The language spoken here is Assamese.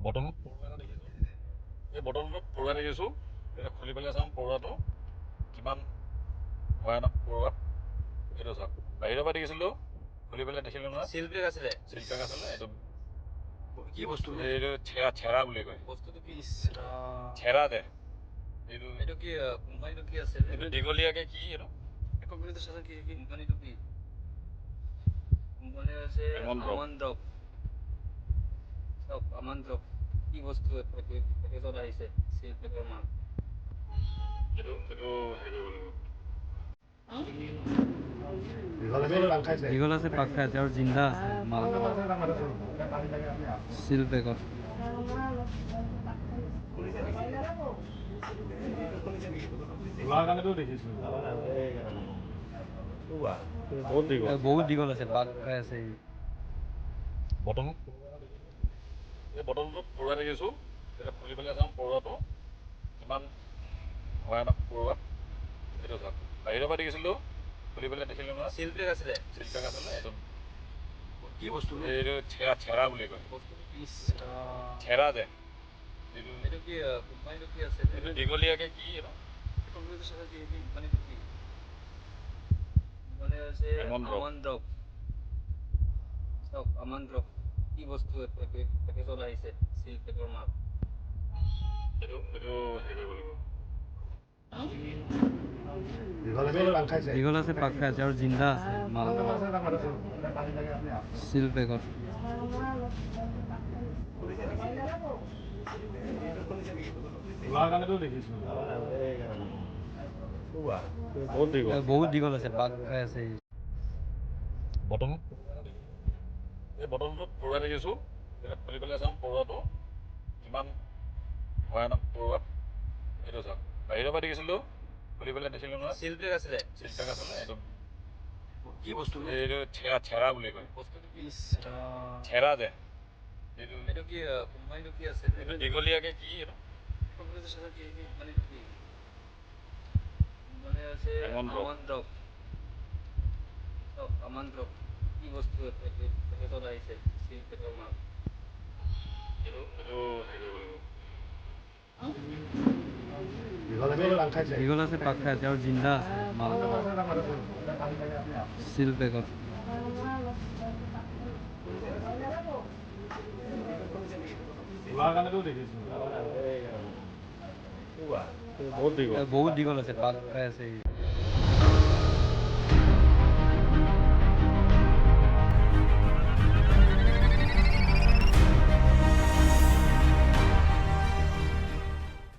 বটলত পৰুৱা এটা দেখিছোঁ। এই বটলটোত পৰুৱা দেখিছোঁ। এতিয়া খুলি পেলাই চাম পৰুৱাটো কিমান ভয়ানক পৰুৱা। এইটো চাওক, বাহিৰৰ পৰা দেখিছিলোঁ, খুলি পেলাই দেখিলোঁ নহয়। চিলপেক আছিলে। চিলপেক আছিলে। এইটো কি বস্তু? এইটো চেৰা বুলি কয়। বস্তুটো কি? চেৰা দে। এইটো কি কোম্পানীটো কি আছে? এইটো দীঘলীয়াকে কি এইটো? কোম্পানীটো চাচোন কি কোম্পানীটো কি? কোম্পানী আছে আমান ড্ৰপ। চাওক আমান ড্ৰপ। কি বস্তু পেকেটত আহিছে চিলপেকৰ মাল। এইটো হেৰি কৰিব দীঘল আছে, পাক খাইছে আৰু জিন্দা আছে মাল চিল পেকত। বহুত দীঘল আছে, পাক খাই আছে। বটলত এই বটলটোত পৰুৱা দেখিছোঁ। এতিয়া খুলি পেলাই চাম পৰুৱাটো কিমান ভয়ানক পৰুৱা। এইটো চাওক, বাহিৰৰ পৰা দেখিছিলোঁ, খুলি পেলাই দেখিলোঁ নহয়। চিলপেক আছিলে। চিলপেক আছিলে। এইটো কি বস্তু? এইটো চেৰা বুলি কয়। বস্তুটো কি? চেৰা দে। এইটো কি কোম্পানীটো কি আছে? এইটো দীঘলীয়াকে কি এইটো? কোম্পানীটো চাচোন কি কোম্পানীটো কি? কোম্পানী আছে আমান ড্ৰপ। চাওক আমান ড্ৰপ। কি বস্তু পেকেটত আহিছে চিলপেকৰ মাল। এইটো হেৰি কৰিব দীঘল আছে, পাক খাইছে আৰু জিন্দা আছে মাল চিল পেকত। বহুত দীঘল আছে, পাক খাই আছে। বটলত এই বটলটোত পৰুৱা দেখিছোঁ। এতিয়া খুলি পেলাই চাম পৰুৱাটো কিমান ভয়ানক পৰুৱা। এইটো চাওক, বাহিৰৰ পৰা দেখিছিলোঁ, খুলি পেলাই দেখিলোঁ নহয়। চিলপেক আছিলে। চিলপেক আছিলে। এইটো কি বস্তু? এইটো চেৰা বুলি কয়। বস্তুটো কি? চেৰা দে। এইটো কি কোম্পানীটো কি আছে? এইটো দীঘলীয়াকে কি এইটো? কোম্পানীটো চাচোন কি কোম্পানীটো কি? কোম্পানী আছে আমান ড্ৰপ। চাওক আমান ড্ৰপ। কি বস্তু পেকেটত আহিছে চিলপেকৰ মাল। এইটো হেৰি কৰিব দীঘল আছে, পাক খাইছে আৰু জিন্দা আছে মাল চিল পেকত। বহুত দীঘল আছে, পাক খাই আছে।